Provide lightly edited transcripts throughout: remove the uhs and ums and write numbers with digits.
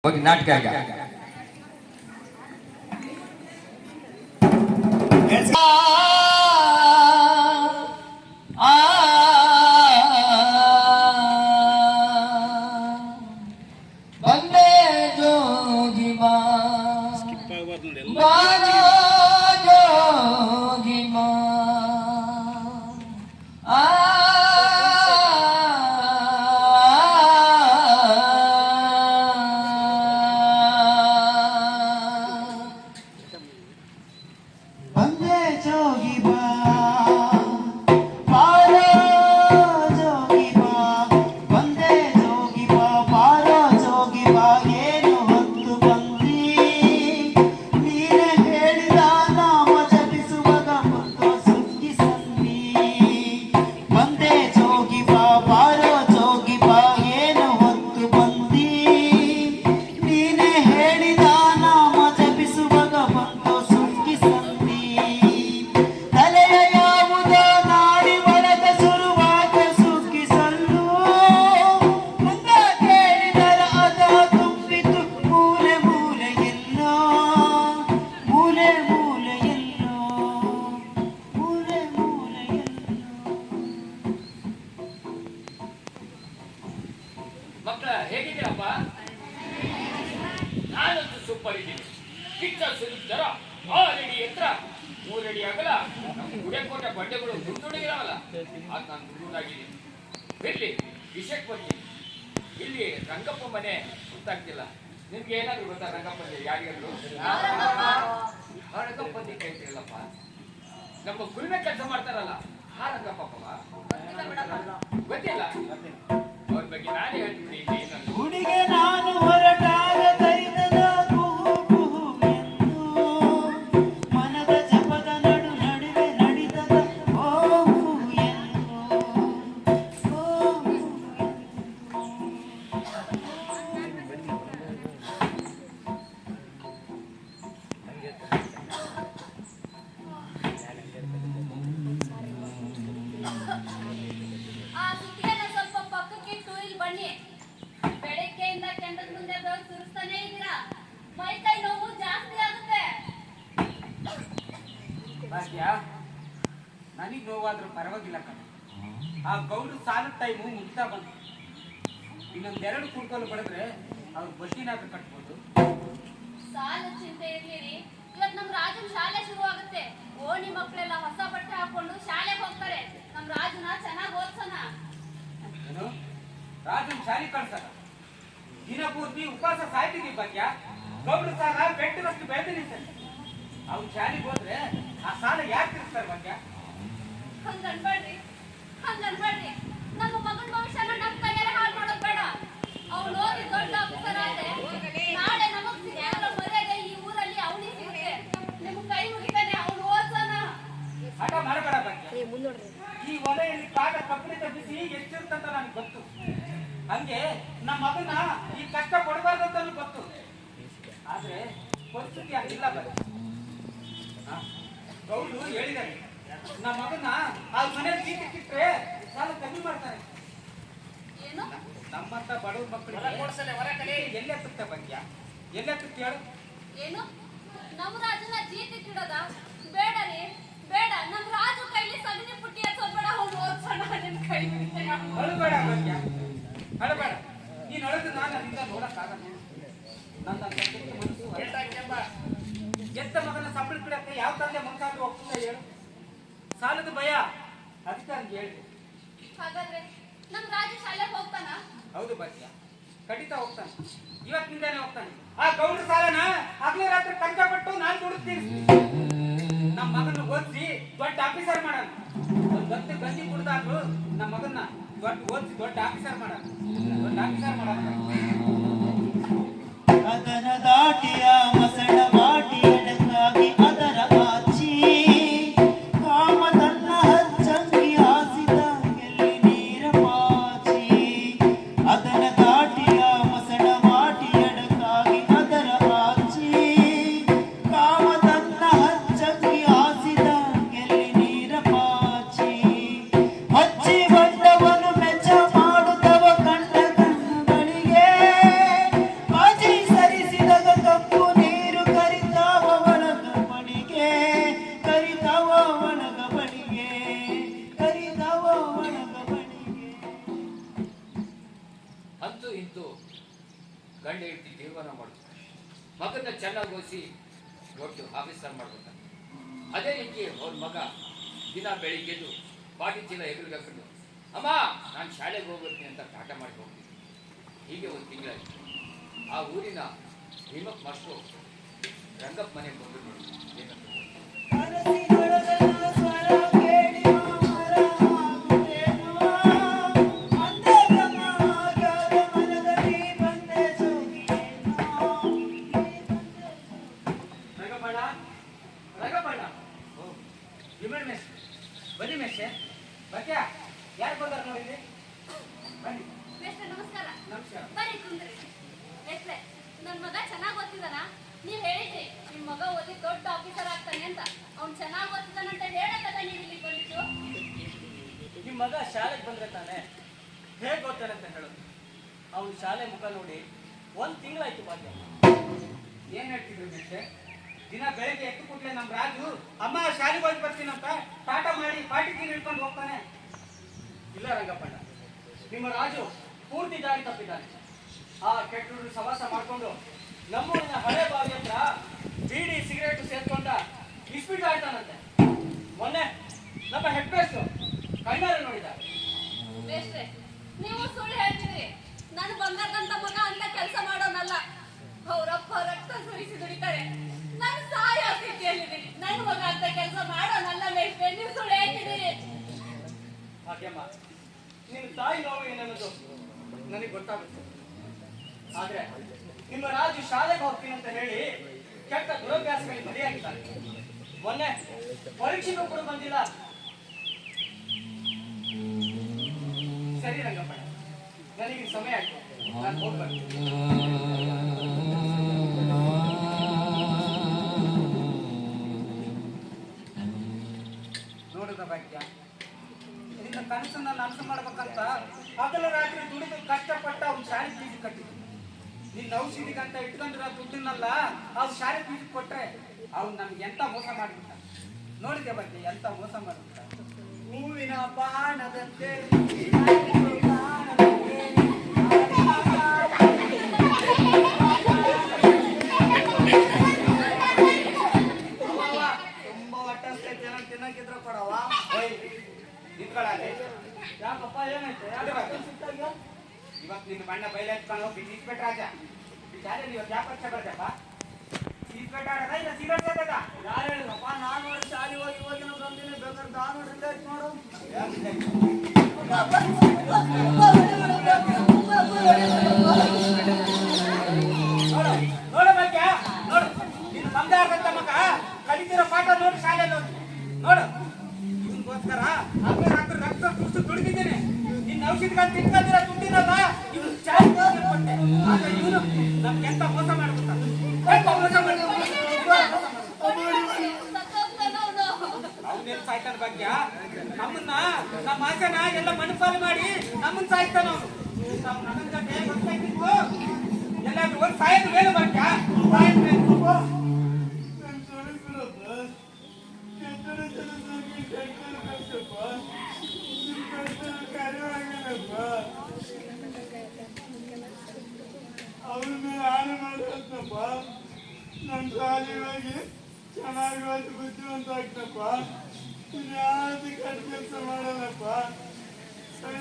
ಹೋಗಿ ನಾಟಕ ಈಗ ಬಂದೆ ಜೋಗಿ ಬಾ ಜೋಗಿ ಬಾ ಬಂದೆ ಜೋಗಿ ಬಾ ಹೇಗಿದ್ದೀರಪ್ಪ? ನಾನಂತೂ ಸೂಪರ್ ಇದ್ದೀನಿ. ಕಿಚ್ಚ ಸುದೀಪ್ ತರ 6 ಅಡಿ ಎತ್ತರ 3 ಅಡಿ ಅಗಲ ಗುಡೆಕೋಟೆ ಬಂಡೆಗಳು ದುಡ್ಡುಡಿಗಿರವಲ್ಲ ಅದು ನಾನು ದುಡ್ಡಾಗಿದ್ದೀನಿ. ಇಲ್ಲಿ ವಿಷಯಕ್ಕೆ ಬರ್ತೀನಿ. ಇಲ್ಲಿ ರಂಗಪ್ಪ ಮನೆ ಗೊತ್ತಾಗ್ತಿಲ್ಲ. ನಿಮ್ಗೆ ಏನಾದ್ರು ಗೊತ್ತಾ ರಂಗಪ್ಪ ಯಾರಿಗಾದ್ರು? ರಂಗಪ್ಪ ಕೇಳ್ತಿರಲ್ಲಪ್ಪ, ನಮ್ಮ ಗುರುವೆ ಕೆಲಸ ಮಾಡ್ತಾರಲ್ಲ ಆ ರಂಗಪ್ಪ ಗೊತ್ತಿಲ್ಲ. ಅವ್ರ ಬಗ್ಗೆ ನಾನೇ ಹೇಳ್ತೀನಿ. ಹುಡುಗೆ ನಾನು ಹೊರಟಾಗ ಕೈತದ ಕುಹು ಎಂದು ಮನದ ಜಪದ ನಡುವೆ ನಡಿತದ ಓಹು ಎಂದು ಆ ಸುತ್ತಿಗೆನ ಸ್ವಲ್ಪ ಪಕ್ಕಕ್ಕೆ ಟೂಯಿಲ್ ಬನ್ನಿ. ಬೆಳಗ್ಗೆಯಿಂದ ಕೆಂಡದ ಮುಂದೆ ಬೆವರು ಸುರಿಸ್ತಾನೆ ಇದ್ದೀರಾ. ಮೈ ಕೈ ನೋವು ಜಾಸ್ತಿ ಆಗುತ್ತೆ. ಭಾಗ್ಯ, ನನಗೆ ನೋವಾದ್ರೂ ಪರವಾಗಿಲ್ಲ ಕಣ. ಆ ಗೌಡು ಸಾಲದ ಟೈಮು ಮುಗ್ತಾ ಬಂತು. ಇನ್ನೊಂದೆರಡು ಕುಡ್ಕೊಂಡು ಬಡಿದ್ರೆ ಅವ್ರು ಬಡ್ಡಿನಾದ್ರೂ ಕಟ್ಬೋದು. ಸಾಲ ಚಿಂತೆ ಇರ್ಲಿರಿ. ಇವತ್ತು ನಮ್ ರಾಜನ್ ಶಾಲೆ ಶುರು ಆಗುತ್ತೆ. ಓಣಿ ಮಕ್ಕಳೆಲ್ಲ ಹೊಸ ಬಟ್ಟೆ ಹಾಕೊಂಡು ಶಾಲೆಗೆ ಹೋಗ್ತಾರೆ. ನಮ್ ರಾಜನ ಚೆನ್ನಾಗಿ ಓದ್ಸೋಣ. ಏನು ರಾಜನ್ ಶಾಲೆ ಕಳ್ಸಲ್ಲ? ದಿನ ಪೂರ್ತಿ ಉಪವಾಸ ಸಾಯ್ತಿದೀವಿ ಭಾಗ್ಯ. ಗೌಡು ಸಾಲ ಬೆಟ್ಟದಷ್ಟು ಬೆಳೆದು ನಿಂತಾನೆ. ಅವ್ರು ಶಾಲೆಗೆ ಹೋದ್ರೆ ಆ ಸಾಲ ಯಾಕೆ ತಿರ್ಸ್ತಾರೆ ಭಾಗ್ಯ? ಹಂಗನ್ಬೇಡ್ರಿ. ನಮ್ಮ ಮಗನ ಭವಿಷ್ಯನ ನಮ್ ಕೈಯಲ್ಲಿ ಹಾಳು ಮಾಡೋದ್ ಬೇಡ. ಅವ್ನು ಓದಿ ದೊಡ್ಡ ಆಫೀಸರ್ ಆದ್ರೆ ನಾಳೆ ನಮಗ್ ಸಿಗೋ ಮರ್ಯಾದೆ ಈ ಊರಲ್ಲಿ ಅವನಿಗೆ ಸಿಗುತ್ತೆ. ನಿಮ್ಗೆ ಕೈ ಮುಗಿತಾನೆ, ಅವ್ನು ಓದ್ಸೋಣ. ಹಠ ಮಾಡಬೇಡ ಭಾಗ್ಯ. ಈ ಒಲೆಯಲ್ಲಿ ಕಾದ ಕಬ್ಬಿಣದ ಬಿಸಿ ಎಷ್ಟಿರ್ತಂತ ನನಗೆ ಗೊತ್ತು. ಹಂಗೆ ನಮ್ಮ ಮಗನ ಈ ಕಷ್ಟ ಕೊಡಬಾರ್ದು ಅಂತ ಗೊತ್ತು. ಆದ್ರೆ ಪರಿಸ್ಥಿತಿ ಹಂಗಿಲ್ಲ ಭಾಗ್ಯ. ಗೌಡು ಹೇಳಿದ್ದಾರೆ, ನಮ್ಮ ಮಗನ ಆ ಮನೆಯಲ್ಲಿ ಚೀಟಿಕ್ಕಿಟ್ರೆ ಸಾಲ ಕಮ್ಮಿ ಮಾಡ್ತಾರೆ. ಏನು? ನಮ್ಮಂತ ಬಡವ್ರ ಮಕ್ಕಳಿಗೆ ಎಲ್ಲೇ ತುತ್ತ ಭಾಗ್ಯ, ಎಲ್ಲೇ ತುತ್ತ ಹೇಳು. ಏನು? ನಮ್ಮ ರಾಜನ ಜೀತಿಟ್ಟಿಡೋದ? ಬೇಡ ರೀ, ಬೇಡ. ನಮ್ ರಾಜು ಕೈಲಿ ಸಗಣಿ ಪುಟ್ಟಿ ಹಚ್ಚೋದ್ಬೇಡ. ಅವ್ನು ಓದ್ಸೋಣ. ನಿಮ್ ಕೈ ಅಳಬೇಡ ಭಾಗ್ಯ, ಅಳಬೇಡ. ನೀನ್ ಅಳದು ನಾನು ಅದರಿಂದ ನೋಡಕ್ಕಾಗಲ್ಲ. ನನ್ನ ಮನಸ್ಸು ಎತ್ತ ಮಗನ ಸಂಬಳ ಬಿಡಕ್ಕೆ ಯಾವ ತಂದೆ ಮನಸ್ಸಾದ್ರೂ ಹೋಗ್ತದೆ ಹೇಳು? ಸಾಲದ ಭಯ ಅದಕ್ಕೆ ಹಂಗೆ ಹೇಳಿ. ಹಾಗಾದ್ರೆ ನಮ್ ರಾಜು ಶಾಲೆಗೆ ಹೋಗ್ತಾನ? ಹೌದು ಭಾಗ್ಯ, ಖಂಡಿತ ಹೋಗ್ತಾನೆ. ಇವತ್ತಿನಿಂದಾನೆ ಹೋಗ್ತಾನೆ. ಆ ಗೌಡ್ರ ಸಾಲನ ಹಗಲು ರಾತ್ರಿ ಕಷ್ಟಪಟ್ಟು ನಾನು ದುಡಿಸ್ತೀನಿ. ನಮ್ಮ ಮಗನ ಓದಿಸಿ ದೊಡ್ಡ ಆಫೀಸರ್ ಮಾಡೋಣ. ದೊಡ್ಡ ಗಂಜಿ ಕುಡ್ದಾದ್ರು ನಮ್ಮ ಮಗನ್ನ ಓದಿಸಿ ದೊಡ್ಡ ಆಫೀಸರ್ ಮಾಡೋಣ. ಅದನ ದಾಟಿಯ ಮಸಣ ಬಾಟಿ ಎಡಕ್ಕಾಗಿ ಅದರ ಆಚಿ ಕಾಮ ತನ್ನ ಹಚ್ಚಂಗಿ ಹಾಸಿದ ಎಲ್ಲಿ ನೀರ ಪಾಚಿ. ಅದನ ದಾಟಿಯ ಮಸಣ ಬಾಟಿ ಎಡಕ್ಕಾಗಿ ಅದರ ಆಚಿ ಕಾಮ ತನ್ನ ಹಚ್ಚಂಗಿ ಹಾಸಿದ ಎಲ್ಲಿ ನೀರ ಪಾಚಿ. ಹಚ್ಚಿ ಬಂದವನು ಮೆಚ್ಚ ಮಾಡುತ್ತವ ಕಂಡ ಕಣ್ಣುಗಳಿಗೆ ಪಾಚಿ ಇಂತು ಗಂಡ ಹೆಂಡತಿ ಜೀವನ ಮಾಡುತ್ತೆ. ಮಗನ ಚೆನ್ನಾಗಿ ಓದಿಸಿ ದೊಡ್ಡ ಆಫೀಸರ್ ಮಾಡ್ಬೇಕ. ಅದೇ ರೀತಿ ಅವ್ರ ಮಗ ದಿನ ಬೆಳಿಗ್ಗೆದ್ದು ಬಾಟಿ ಚೀಲ ಎದುರಿಗೆ ಹಾಕೊಂಡು ಅಮ್ಮ ನಾನು ಶಾಲೆಗೆ ಹೋಗ್ತೀನಿ ಅಂತ ಟಾಟ ಮಾಡಿ ಹೋಗ್ತೀನಿ. ಹೀಗೆ ಒಂದು ತಿಂಗಳಾಯ್ತು. ಆ ಊರಿನ ಭೀಮಕ್ ಮಾಸ್ಟ್ರು ರಂಗಪ್ಪ ಮನೆಗೆ ಬಂದು ನೋಡಿ ಏನಂತ ಕನಸಿನೊಳಗನ ಸ್ವರ ಕೇಳಿ ಮಾಮರ ಆಗುತ್ತೇನೋ. ಅಂದೇ ಬ್ರಹ್ಮಾಗಾರ ಮನದಲ್ಲಿ ಬಂದೆ ಜೋಗಿಯೇನೋ. ರಗಬಣ ರಗಬಣ ವಿಮಲ್ ಮೆಸ್ ಬನ್ನಿ ಮೆಸ್ಸೆ ಬಕ್ಯ ಯಾರು ಬಂದಾರ ನೋಡಿದ್ರಿ ಬನ್ನಿ. ಮೇಷ್ಟ್ರೆ ನಮಸ್ಕಾರ. ನಮಸ್ಕಾರ. ಬನ್ನಿ ಕುಂದ್ರಿ. ಮೇಷ್ಟ್ರೆ ನನ್ನ ಮಗ ಚೆನ್ನಾಗಿ ಓದ್ತಿದಾನ. ನೀವ್ ಹೇಳಿದ್ರಿ ನಿಮ್ ಮಗ ಓದಿ ದೊಡ್ಡ ಆಫೀಸರ್ ಆಗ್ತಾನೆ ಅಂತ. ಅವ್ನು ಚೆನ್ನಾಗಿ ಓದ್ತಿದಾನಂತ ಹೇಳಕ್ಕಲ್ಲ ನೀವು ಇಲ್ಲಿ ಬಂದಿದ್ದು. ನಿಮ್ಮ ಮಗ ಶಾಲೆಗೆ ಬಂದ್ರೆ ತಾನೆ ಹೇಗೆ ಓದ್ತಾನೆ ಅಂತ ಹೇಳೋದು. ಅವ್ನು ಶಾಲೆ ಮುಖ ನೋಡಿ ಒಂದು ತಿಂಗಳಾಯ್ತು ಭಾಗ್ಯ. ಏನ್ ಹೇಳ್ತಿದ್ರು ಮೆಸ್ಸೆ? ದಿನ ಬೆಳಗ್ಗೆ ಎತ್ತು ಕೂಡಲೇ ನಮ್ಮ ರಾಜು ಅಮ್ಮ ಶಾಲೆಗೆ ಹೋಗಿ ಬರ್ತೀನಂತ ಟಾಟ ಮಾಡಿ ಪಾಟಿ ಚೀಲ ಹಿಡ್ಕೊಂಡು ಹೋಗ್ತಾನೆ. ಇಲ್ಲ ರಂಗಪ್ಪಣ್ಣ, ನಿಮ್ಮ ರಾಜು ಪೂರ್ತಿ ದಾರಿ ತಪ್ಪಿದ್ದಾನೆ. ಆ ಕೆಟ್ಟರು ಸವಾಸ ಮಾಡಿಕೊಂಡು ನಮ್ಮೂರಿನ ಹಳೆ ಬಾವಿ ಹತ್ರ ಬೀಡಿ ಸಿಗರೇಟು ಸೇರ್ಕೊಂಡ ಇಸ್ಪೀಟ್ ಆಡ್ತಾನಂತೆ. ಮೊನ್ನೆ ನಮ್ಮ ಹೆಡ್ ಮೇಸ್ಟ್ರು ಕಣ್ಣಾರೆ ನೋಡಿದ್ದಾರೆ. ಮೇಷ್ಟ್ರೆ ನೀವು ಸುಳ್ಳು ಹೇಳ್ತೀರಿ. ನನ್ನ ಬಂಗಾರದಂತ ಮಗ ಅಂತ ಕೆಲಸ ಮಾಡೋನಲ್ಲ. ಅವರಪ್ಪ ರಕ್ತ ಸುರಿಸಿ ದುಡಿತಾರೆ. ನಾನು ಸಾಯೋ ಸ್ಥಿತಿಯಲ್ಲಿದ್ದೀನಿ. ನನ್ನ ಮಗ ಅಂತ ಕೆಲಸ ಮಾಡೋನಲ್ಲ ಮೇಷ್ಟ್ರೆ. ನೀವು ಸುಳ್ಳು ಹೇಳ್ತಿದ್ದೀರಿ. ಭಾಗ್ಯಮ್ಮ, ನಿನ್ನ ತಾಯಿ ನೋವು ಏನನ್ನೋದು ನನಗೆ ಗೊತ್ತಾಗುತ್ತೆ. ಆದ್ರೆ ನಿಮ್ಮ ರಾಜು ಶಾಲೆಗೆ ಹೋಗ್ತೀನಿ ಅಂತ ಹೇಳಿ ಕೆಟ್ಟ ದುರಭ್ಯಾಸಗಳಿಗೆ ಬಲಿಯಾಗಿದ್ದಾನೆ. ಮೊನ್ನೆ ಪರೀಕ್ಷೆಗೂ ಕೂಡ ಬಂದಿಲ್ಲ. ಸರಿ ರಂಗಪ್ಪಣ್ಣ, ನನಗೆ ಸಮಯ ಆಯ್ತು, ನಾನು ಹೋಗ್ಬರ್ತೀನಿ. ನೋಡಿದ ಭಾಗ್ಯ ನಿನ್ನ ಕನಸನ್ನ ನನಸು ಮಾಡ್ಬೇಕಂತ ಹಗಲು ರಾತ್ರಿ ದುಡಿದು ಕಷ್ಟಪಟ್ಟ ಅವ್ನು ಶಾಲೆ ಫೀಸ್ ಕಟ್ಟಿದ್ರು. ನಿನ್ನ ಔಷಧಿಗಂತ ಇಟ್ಕೊಂಡಿರೋ ದುಡ್ಡನ್ನೆಲ್ಲ ಅವ್ನು ಶಾಲೆ ಫೀಸ್ ಕೊಟ್ರೆ ಅವ್ನು ನಮ್ಗೆ ಎಂತ ಮೋಸ ಮಾಡಿಬಿಟ್ಟ. ನೋಡಿದೆ ಬಗ್ಗೆ ಎಂತ ಮೋಸ ಮಾಡಿಬಿಟ್ಟ. ಹೂವಿನ ಬಾಣದಂತೆ ತುಂಬಾ ಹೊಟ್ಟೆ ಜನ ತಿನ್ನಕ್ಕಿದ್ರ ಕೊಡವ. ಯಾಕಪ್ಪ ಏನಾಯ್ತು? ಇವತ್ತು ನಿನ್ನ ಬಣ್ಣ ಬಯಲು ಹಚ್ಕೊಂಡು ಹೋಗಿ ಇಸ್ಪೆಟ್ ರಾಜ ಶಾಲೆಯಲ್ಲಿ ಇವತ್ತು ಯಾವ ಪಕ್ಷ ಬರ್ದಪ್ಪ? ಇಸ್ಪೆಟ್ ಆಡದ ಇಲ್ಲ ಸಿಗರೇಟ್ ಸೇದದ? ಯಾರು ಹೇಳಿದ್ರಪ್ಪ? ನಾನು ನೋಡಿ ಶಾಲೆ ಹೋಗಿ ಹೋಗಿನ ಬಂದಿನಿ. ಬೇಕಾದ್ರೆ ನಾನು ರಿಲೇಟ್ ಮಾಡು. ನೋಡು ನೋಡು ಬಗ್ಗೆ ನೋಡು ನಿನ್ನ ಬಂಗಾರದಂತ ಮಗ ಕಲಿತಿರೋ ಪಾಠ ನೋಡಿ ಶಾಲೆಯಲ್ಲಿ ನೋಡು. ಇವನಿಗೋಸ್ಕರ ಹಗಲು ರಾತ್ರಿ ರಕ್ತ ಕುಡಿದು ದುಡಿದಿದ್ದೇನೆ. ನಿನ್ನ ಔಷಧಿಗಳು ತಿನ್ಕೊಂಡಿರೋ ದುಡ್ಡಿನಲ್ಲ ಇವನು ಶಾಲೆಗೆ ಕೊಟ್ಟೆ. ಆದ್ರೆ ಇವನು ನಮ್ಗೆ ಎಂತ ಮೋಸ ಮಾಡ್ಬಿಟ್ಟ. ಎಂತ ಮೋಸ ಮಾಡ್ಬಿಟ್ಟ. ಅವನೇನು ಸಾಯ್ತಾನ ಭಾಗ್ಯ? ನಮ್ಮನ್ನ ನಮ್ಮ ಆಸೆನ ಎಲ್ಲ ಮನಪಾಲು ಮಾಡಿ ನಮ್ಮನ್ನ ಸಾಯ್ತಾನ ಅವನು. ನನ್ನ ಜೊತೆ ಗೊತ್ತಾಯ್ತಿದ್ವು ಎಲ್ಲಾದ್ರೂ ಒಂದು ಸಾಯೋದು ಮೇಲೆ ಭಾಗ್ಯ ಸಾಯೋದು ಮೇಲೆ. ಅವ್ರನ್ನ ಹಾನಿ ಮಾಡ್ಬೇಕಪ್ಪ. ನನ್ನ ಶಾಲೆ ಹೋಗಿ ಚೆನ್ನಾಗಿ ಓದಿ ಬುದ್ಧಿವಂತ ಆಗ್ತಪ್ಪ. ಯಾವ್ದು ಕೆಟ್ಟ ಕೆಲಸ ಮಾಡಲ್ಲಪ್ಪ.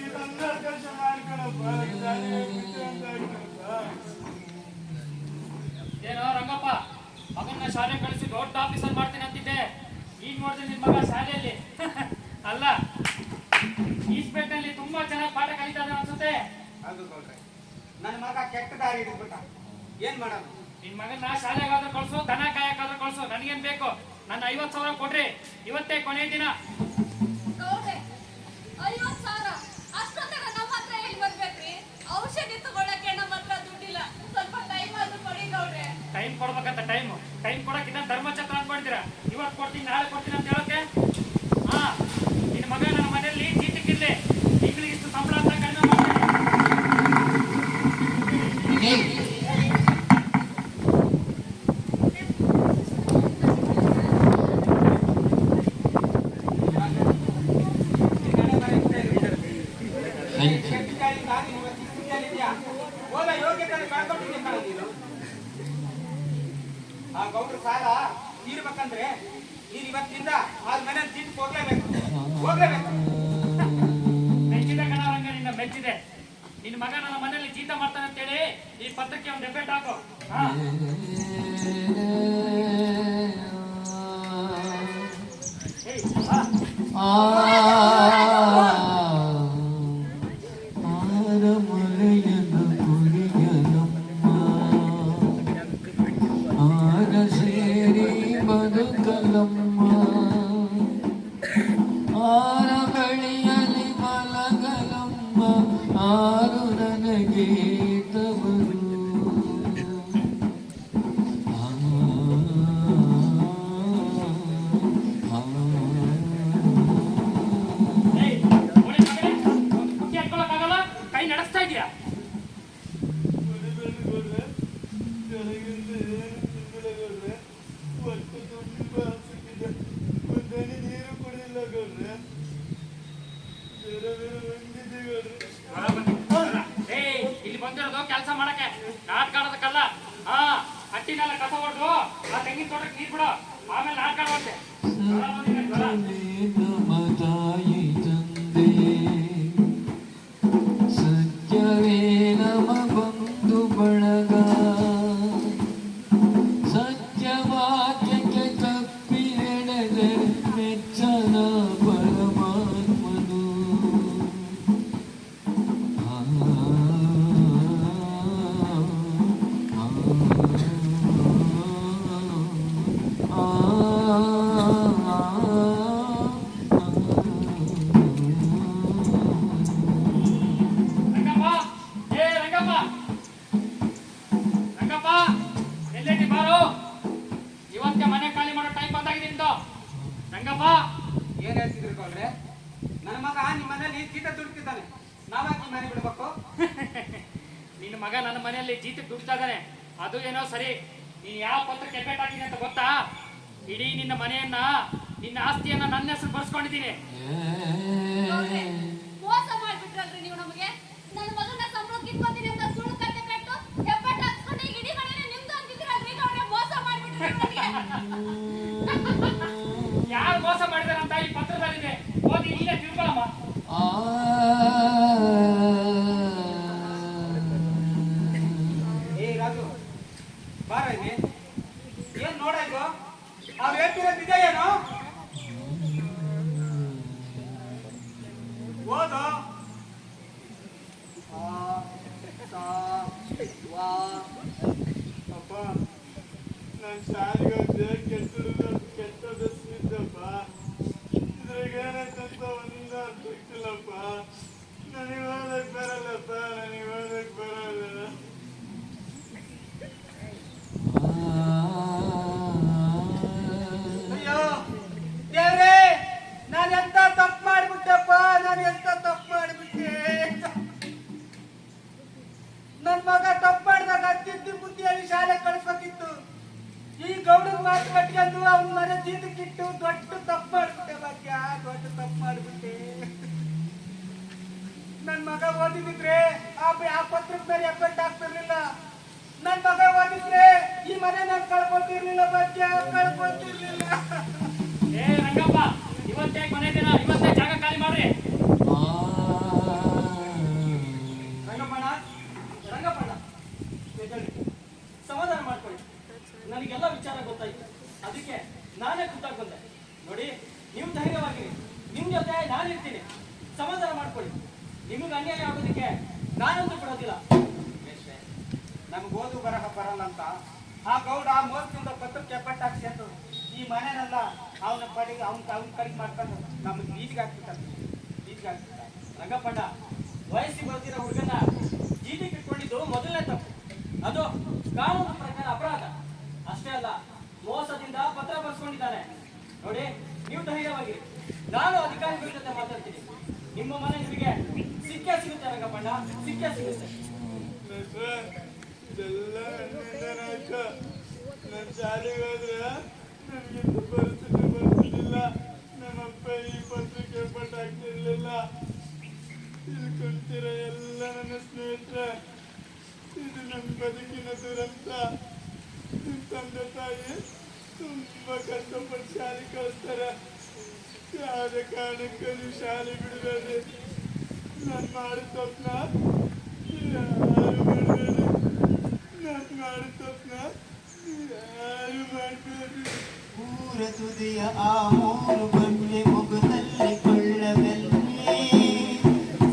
ಇದೆಲ್ಲ ಕೆಲಸ ಮಾಡ್ಕೊಳಪ್ಪ. ಶಾಲೆ ಹೋಗಿ ಬುದ್ಧಿವಂತ ಆಗ್ತಪ್ಪ. ಏನೋ ರಂಗಪ್ಪ, ಮಗನ್ನ ಶಾಲೆ ಕಳಿಸಿ ದೊಡ್ಡ ಆಫೀಸರ್ ಮಾಡ್ತೀನಿ ಅಂತಿದ್ದೆ. ಈಗ ನೋಡಿದ್ರೆ ನಿನ್ ಮಗ ಶಾಲೆಯಲ್ಲಿ ಅಲ್ಲ ಈಸ್ಪೇಟ್ನಲ್ಲಿ ತುಂಬಾ ಚೆನ್ನಾಗಿ ಪಾಠ ಕಲಿತಾ ಇದ್ದಾನೆ ಅನ್ಸುತ್ತೆ. ಅದು ನೋಡ್ರಿ ನನ್ನ ಮಗ ಕೆಟ್ಟ ದಾರಿ ಹಿಡಿದ್ಬಿಟ್ಟ. ಏನ್ ಮಾಡೋಣ? ನಿನ್ ಮಗನ್ನ ಶಾಲೆಗಾದ್ರೂ ಕಳ್ಸು, ದನ ಕಾಯಕ್ಕಾದ್ರೂ ಕಳ್ಸು, ನನಗೇನ್ ಬೇಕು? ನನ್ನ 50,000 ಕೊಡ್ರಿ, ಇವತ್ತೇ ಕೊನೆ ದಿನ. ಗೌಡ್ರೆ 50,000 ಅಷ್ಟೊತ್ತಾಗ ನಮ್ಮ ಹತ್ರ ಎಲ್ಲಿ ಬರ್ಬೇಕ್ರಿ? ಔಷಧಿ ತಗೊಳಕ್ಕೆ ನಮ್ಮ ಹತ್ರ ದುಡ್ಡಿಲ್ಲ. ಸ್ವಲ್ಪ ಟೈಮ್ ಆದ್ರೂ ಕೊಡಿ ಗೌಡ್ರೆ. ಟೈಮ್ ಕೊಡ್ಬೇಕಂತ ಟೈಮ್ ಕೊಡಕ್ಕಿಂತ ಧರ್ಮಛತ್ರ ಅನ್ಕೊಂಡಿದ್ದೀರಾ? ಇವತ್ತು ಕೊಡ್ತೀನಿ ನಾಳೆ ಕೊಡ್ತೀನಿ ಅಂತ ಹೇಳೋಕೆ? ಹಾ, ನಿನ್ನ ಮಗ ನನ್ನ ಮನೆಯಲ್ಲಿ ಚೀಟಿಕ್ಕಿರ್ಲಿ, ತಿಂಗಳಿಗೆ ಇಷ್ಟು ಸಂಬಳ ಅಂತ ಕಡಿಮೆ ಮಾಡ್ತೀನಿ. ನೀನು ಇವತ್ತು ಈ ಸ್ಥಿತಿಯಲ್ಲಿದ್ಯಾ? ಹೋದ ಯೋಗ್ಯತೆಯನ್ನು ಕಳ್ಕೊಂಡಿದ್ಯಾ ಕಣ ನೀನು. ಆ ಗೌಡ್ರ ಸಾಲ ತೀರ್ಬೇಕಂದ್ರೆ ನೀನು ಇವತ್ತಿಂದ ಆ ಮನೆಯಲ್ಲಿ ತಿಂದು ಹೋಗ್ಲೇಬೇಕು. ಮೆಚ್ಚಿದೆ ಕಣ ರಂಗ, ನಿನ್ನ ಮೆಚ್ಚಿದೆ. ನಿನ್ನ ಮಗ ನನ್ನ ಮನೆಯಲ್ಲಿ ಜೀತ ಮಾಡ್ತಾನೆ ಅಂತೇಳಿ ಈ ಪತ್ರಕ್ಕೆ ಒಂದು ಎಫೆಕ್ಟ್ ಹಾಕು. ಆರಮಲೆಯನ್ನು ಕುಡಿಯಲಮ್ಮ, ಆಗ ಸೇರಿ ಬದುಕಲಮ್ಮ, ಆರ ಬಳಿಯಲಿ ಮಲಗಲಮ್ಮ, ಆರು ನನಗೆ ತವರು. ಕೈ ನಡೆಸ್ತಾ ಇದೀಯಾ? ನೀರು ಕುಡಿದಿಲ್ಲ ಗೌಡ್ರೆ. ಇಲ್ಲಿ ಬಂದಿರೋದು ಕೆಲಸ ಮಾಡಕ್ಕೆ, ನಾಟಕ ಆಡೋದಕ್ಕಲ್ಲ. ಹಟ್ಟಿನೆಲ್ಲ ಕಸ ಹೊಡೆದು ಆ ತೆಂಗಿನ ತೋಟಕ್ಕೆ ನೀರ್ ಬಿಡು, ಆಮೇಲೆ ನಾಟಕ ಆಡುವಂತೆ. ಮತಾಯಿ ತಂದೆ ಸತ್ಯವೇ ನಮ ಬಂಧು ಬಳಗ, ಸತ್ಯವಾಕ್ಯಕ್ಕೆ ತಪ್ಪಿ ನಡೆದರೆ ಮೆಚ್ಚನ ಪರಮಾತ್ಮನು. ರಂಗಪ್ಪ, ಏ ರಂಗಪ್ಪ, ರಂಗಪ್ಪ ಎಲ್ಲೇಟಿ ಬಾರು, ಇವತ್ತೇ ಮನೆ ಖಾಲಿ ಮಾಡೋ ಟೈಮ್ ಬಂದಾಗಿದೆ ನಿಂದು. ರಂಗಪ್ಪ, ಏನ್ ಹೇಳ್ತಿದ್ರಿ ಗೌಡ್ರೆ? ನನ್ನ ಮಗ ನಿಮ್ಮ ಮನೇಲಿ ಜೀತ ದುಡ್ತಿದ್ದಾನೆ, ನಾವ್ಯಾಕೆ ಈ ಮನೆ ಬಿಡ್ಬೇಕು? ನಿನ್ನ ಮಗ ನನ್ನ ಮನೆಯಲ್ಲಿ ಜೀತಕ್ಕೆ ದುಡ್ತಾ ಇದ್ದಾನೆ, ಅದು ಏನೋ ಸರಿ. ನೀನ್ ಯಾವ ಪತ್ರಕ್ಕೆ ಎಫೆಕ್ಟ್ ಆಗಿದೆ ಅಂತ ಗೊತ್ತಾ? ಇಡೀ ನಿನ್ನ ಮನೆಯನ್ನ, ನಿನ್ನ ಆಸ್ತಿಯನ್ನ ನನ್ನ ಹೆಸರು ಬರ್ಸ್ಕೊಂಡಿದ್ದೀನಿ. ನೋಡ್ರಿ, ಮೋಸ ಮಾಡ್ಬಿಟ್ರಲ್ರಿ ನೀವು ನಮಗೆ. ನನ್ನ ಮಗನ ಸಂಬಳ ಕಿತ್ಕೊತೀನಿ ಅಂತ ಸುಳ್ಳು ಕತೆ ಕಟ್ಟು ಹೆಬ್ಬಟ್ಟು ಹಾಕ್ಸ್ಕೊಂಡು ಈಗ ಇಡೀ ಮನೆನ ನಿಮ್ದು ಅಂತಿದ್ದೀರಲ್ರಿ ಗೌಡ್ರೆ. ಮೋಸ ಮಾಡ್ಬಿಟ್ರಿ ನನಗೆ. ಯಾರು ಮೋಸ ಮಾಡಿದಾರೆ ಅಂತ ಈ ಪತ್ರದಲ್ಲಿದೆ, ಓದಿ ನೀನೇ ತಿಳ್ಕೊಳಮ್ಮ. ಏ ರಾಜು, ಬಾರ ಇಲ್ಲಿ. ಏನ್ ನೋಡಾಯ್ತು? ಅವ್ರು ಹೇಳ್ತಿರೋದು ನಿಜ ಏನು? ಓದು. ಅಪ್ಪ, ನಾನು ಶಾಲೆಗೆ ಹೋದ್ರೆ ಕೆಟ್ಟ ಬೆಸ್ತಿದ್ದಪ್ಪ. ಇದ್ರಾಗ ಏನಾಯ್ತಂತ ಒಂದು ಅರ್ಥ ಆಗ್ತಿಲ್ಲಪ್ಪ. ನನಗೆ ಓದಕ್ ಬರಲ್ಲಪ್ಪ, ನನಗೆ ಓದಕ್ ಬರಲ್ಲ. ಅಯ್ಯೋ ದೇವ್ರೇ, ನಾನು ಎಂತ ತಪ್ಪು ಮಾಡ್ಬಿಟ್ಟೆಪ್ಪ, ನಾನು ಎಂತ ತಪ್ಪು ಮಾಡ್ಬಿಟ್ಟೆ. ನನ್ ಮಗ ತಪ್ಪು ಮಾಡಿದಾಗ ಅತ್ತಿದ್ದಿ ಬುದ್ಧಿಯಲ್ಲಿ ಶಾಲೆ ಕಳಿಸ್ಬೇಕಿತ್ತು. ಈ ಗೌಡನ ಮಾತು ಕಟ್ಕೊಂಡು ಅವ್ನ ಮನೆ ಜೀತಕ್ಕಿಟ್ಟು ದೊಡ್ಡ ತಪ್ಪು ಮಾಡ್ಬಿಟ್ಟೆ. ಭಾಗ್ಯ, ದೊಡ್ಡ ತಪ್ಪು ಮಾಡ್ಬಿಟ್ಟೆ. ನನ್ ಮಗ ಓದಿದ್ರೆ ಆ ಪತ್ರದ ಮೇಲೆ ಎಫೆಕ್ಟ್ ಆಗ್ತಿರ್ಲಿಲ್ಲ. ನನ್ ಮಗ ಓದಿದ್ರೆ ಈ ಮನೆ ನಾನು ಕಳ್ಕೊತಿರ್ಲಿಲ್ಲ. ಭಾಗ್ಯ, ಕಳ್ಕೊತಿರ್ಲಿಲ್ಲ. ಏ ರಂಗಪ್ಪ, ಇವತ್ತೇ ಮನೆ ದಿನ, ಇವತ್ತೇ ಜಾಗ ಖಾಲಿ ಮಾಡ್ರಿ. ರಂಗಪ್ಪಣ್ಣ, ರಂಗಪ್ಪಣ್ಣ, ಸಮಾಧಾನ ಮಾಡ್ಕೊಳ್ಳಿ. ನನಗೆಲ್ಲ ವಿಚಾರ ಗೊತ್ತಾಯ್ತು, ಅದಕ್ಕೆ ನಾನೇ ಖುದ್ದಾಗಿ ಬಂದೆ. ನೋಡಿ, ನೀವು ಧೈರ್ಯವಾಗಿರಿ, ನಿಮ್ ಜೊತೆ ನಾನಿರ್ತೀನಿ. ಸಮಾಧಾನ ಮಾಡ್ಕೊಳ್ಳಿ. ನಿಮಗೆ ಅನ್ಯಾಯ ಆಗೋದಕ್ಕೆ ನಾನಂತೂ ಬಿಡೋದಿಲ್ಲ. ನಮ್ಗೆ ಓದು ಬರಹ ಬರಲ್ಲ ಅಂತ ಆ ಗೌಡ ಮೋಸದಿಂದ ಪತ್ರಕ್ಕೆ ಪಟ್ಟಾಕಿ ಸೇತು ಈ ಮನೆನೆಲ್ಲ ಅವನ ಪಡೆಗೆ ಅವ್ನ ಕಡಿಗೆ ಮಾಡ್ಕೊಂಡು ನಮ್ಗೆ ಈಜಿಗಾಗ್ತಿರ್ತಾರೆ. ರಂಗಪ್ಪಣ್ಣ, ವಯಸ್ಸಿಗೆ ಬರ್ತಿರೋ ಹುಡುಗನ ಜೀತಿಗೆ ಇಟ್ಕೊಂಡಿದ್ದು ಮೊದಲನೇ ತಪ್ಪು. ಅದು ಕಾನೂನು ಪ್ರಕಾರ ಅಪರಾಧ. ಅಷ್ಟೇ ಅಲ್ಲ, ಮೋಸದಿಂದ ಪತ್ರ ಬರ್ಸ್ಕೊಂಡಿದ್ದಾನೆ. ನೋಡಿ, ನೀವು ಧೈರ್ಯವಾಗಿರಿ. ನಾನು ಅಧಿಕಾರಿಗಳ ಜೊತೆ ಮಾತಾಡ್ತೀನಿ. ನಿಮ್ಮ ಮನೆ ನಿಮಗೆ ಸಿಕ್ಕೇ ಸಿಗುತ್ತೆ ರಂಗಪ್ಪಣ್ಣ, ಸಿಕ್ಕೇ ಸಿಗುತ್ತೆ. ಇದೆಲ್ಲ ನನ್ನಿಂದನೇ ಆಯ್ತು. ನಾನು ಶಾಲೆಗೆ ಹೋದ್ರೆ ನನಗಿಂತ ಪರಿಸ್ಥಿತಿ ಬರ್ತಿರ್ಲಿಲ್ಲ. ನಮ್ಮಪ್ಪ ಈ ಪತ್ರಕ್ಕೆ ಪಟ್ಟಾಗ್ತಿರ್ಲಿಲ್ಲ. ಇಲ್ಲಿ ಕುಂತಿರೋ ಎಲ್ಲ ನನ್ನ ಸ್ನೇಹಿತರ, ಇದು ನನ್ನ ಬದುಕಿನ ದುರಂತ. ತಂದೆ ತಾಯಿ ತುಂಬಾ ಕಷ್ಟಪಟ್ಟು ಶಾಲೆ ಕಳಿಸ್ತಾರೆ. ಯಾವುದೇ ಕಾರಣಕ್ಕೂ ನೀವು ಶಾಲೆ ಬಿಡಬೇಡಿ. ನಾನು ಮಾಡಿದ ತಪ್ಪನ ಯಾರು ಮಾಡಬೇಡಿ. ನಾನು ಮಾಡಿದ ತಪ್ಪನ ಯಾರು ಮಾಡಬೇಡಿ. ಊರ ತುದಿಯ ಆ ಮೂರು ಬಂಡೆ ಮುಗುದಲ್ಲಿ ಕೊಳ್ಳವೆಲ್ಲಿ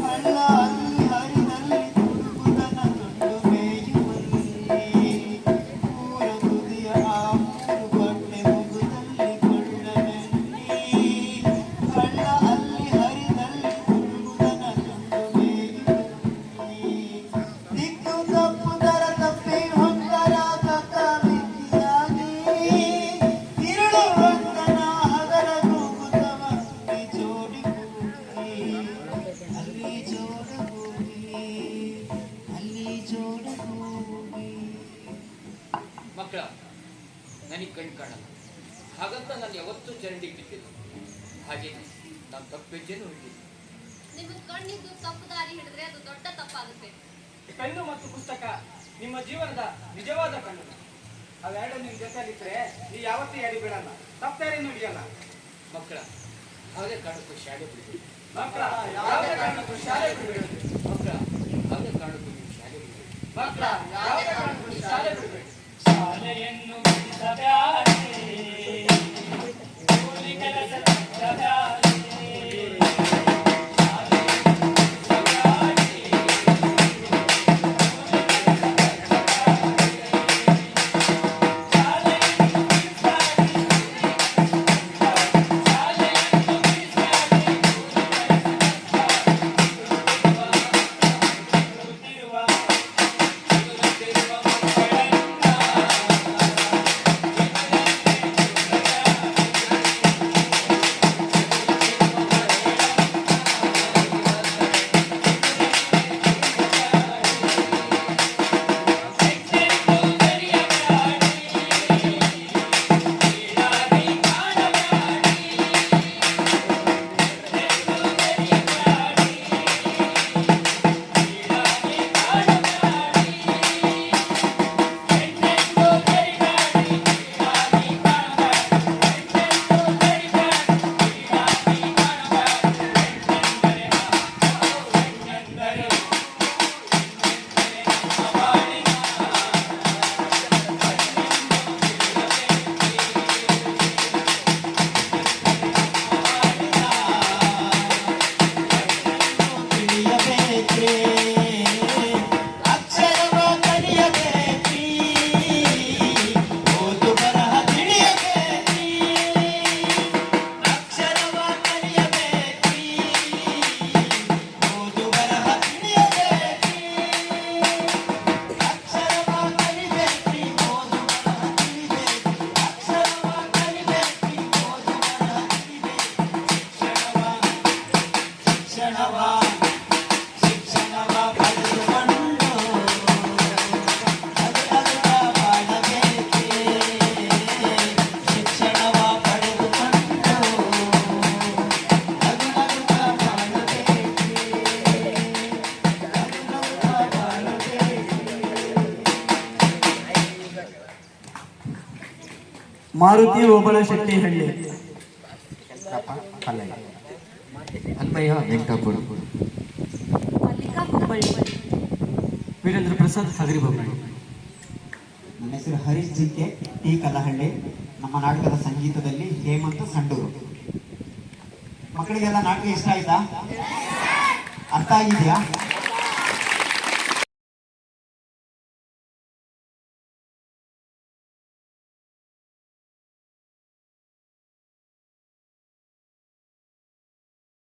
ಹಳ್ಳ ಅಲ್ಲಿ ಹರಿದಲ್ಲಿ ತುಡುಗುದನ ತುಂಡು ಮೇಯುವಲ್ಲಿ. ಊರ ತುದಿಯ ಆ ಮೂರು ಬಂಡೆ ಮುಗುದಲ್ಲಿ ಕೊಳ್ಳವೆಲ್ಲಿ ಹಳ್ಳ ಅಲ್ಲಿ ಹರಿದಲ್ಲಿ ತುಡುಗುದನ ತುಂಡು ಮೇಯುವಲ್ಲಿ. ದಿಕ್ಕು ತಪ್ಪುದರ ತಪ್ಪಿ ಹೊಂದರ ಕಕ್ಕ ಮಿಕ್ಕಿಯಾಗಿ ഇരുಳು ವಂದನ ಹಗರ ಕೂಗುತ್ತವ ಅಲ್ಲಿ ಜೋಡಿ ಕೂಗಿ ಅಲ್ಲಿ ಜೋಡ ಕೂಗಿ ಅಲ್ಲಿ ಜೋಡ ಕೂಗಿ. ಮಕ್ಕಳ, ನನಗೆ ಕಣ್ ಕಾಣಲ್ಲ, ಹಾಗಂತ ನಾನು ಯಾವತ್ತೂ ಚರಂಡಿಗೆ ಬಿದ್ದಿಲ್ಲ. ಹಾಗೆ ನಾನು ತಪ್ಪೆಜ್ಜೆನೂ ಹಿಡಿದಿಲ್ಲ. ನಿಮಗೆ ಕಣ್ಣಿದ್ದು ತಪ್ಪು ದಾರಿ ಹಿಡಿದ್ರೆ ಅದು ದೊಡ್ಡ ತಪ್ಪಾಗುತ್ತೆ. ಪೆನ್ನು ಮತ್ತು ಪುಸ್ತಕ ನಿಮ್ಮ ಜೀವನದ ನಿಜವಾದ ಕಣ್ಣು. ಅವೆರಡು ನಿಮ್ಮ ಜೊತೆಲಿದ್ರೆ ನೀವು ಯಾವತ್ತೂ ಯಾರಿ ಬಿಡಲ್ಲ, ತಪ್ಪೇರೇನು ಹಿಡಿಯಲ್ಲ. ಮಕ್ಕಳ, ಯಾವುದೇ ಕಾರಣಕ್ಕೂ ಶಾಲೆ ಬಿಡಬೇಡಿ. ಮಕ್ಕಳ ಯಾವುದೇ ಕಾರಣಕ್ಕೂ ಶಾಲೆ ಬಿಡಬೇಡಿ. ಮಕ್ಕಳ, ಯಾವುದೇ ಕಾರಣಕ್ಕೂ ನೀವು ಶಾಲೆ ಬಿಡಬೇಡಿ. ಮಕ್ಕಳ ಯಾವುದೇ ಕಾರಣಕ್ಕೂ ಶಾಲೆ ಬಿಡಬೇಡಿ. ಶಾಲೆಯನ್ನು ಬಿಡಿಸಬ್ಯಾರೆ, ಕೂಲಿ ಕೆಲಸ ಬಿಡಿಸಬ್ಯಾರೆ. ಮಾರುತಿ ಓಬಳ ಶೆಟ್ಟಿಹಳ್ಳಿ, ಅನ್ಮಯ್ಯ ವೆಂಕಟಾಪುರ, ಮಲ್ಲಿಕಾ ಹುಬ್ಬಳ್ಳಿ, ವೀರೇಂದ್ರ ಪ್ರಸಾದ್ ಹಗರಿ ಬೊಮ್ಮೆ. ನನ್ನ ಹೆಸರು ಹರೀಶ್ ಜಿಕೆ ಟಿ ಕಲ್ಲಹಳ್ಳಿ. ನಮ್ಮ ನಾಟಕದ ಸಂಗೀತದಲ್ಲಿ ಹೇಮಂತ್ ಸಂಡೂರು. ಮಕ್ಕಳಿಗೆಲ್ಲ ನಾಟಕ ಇಷ್ಟ ಆಯ್ತಾ? ಅರ್ಥ ಆಗಿದೆಯಾ?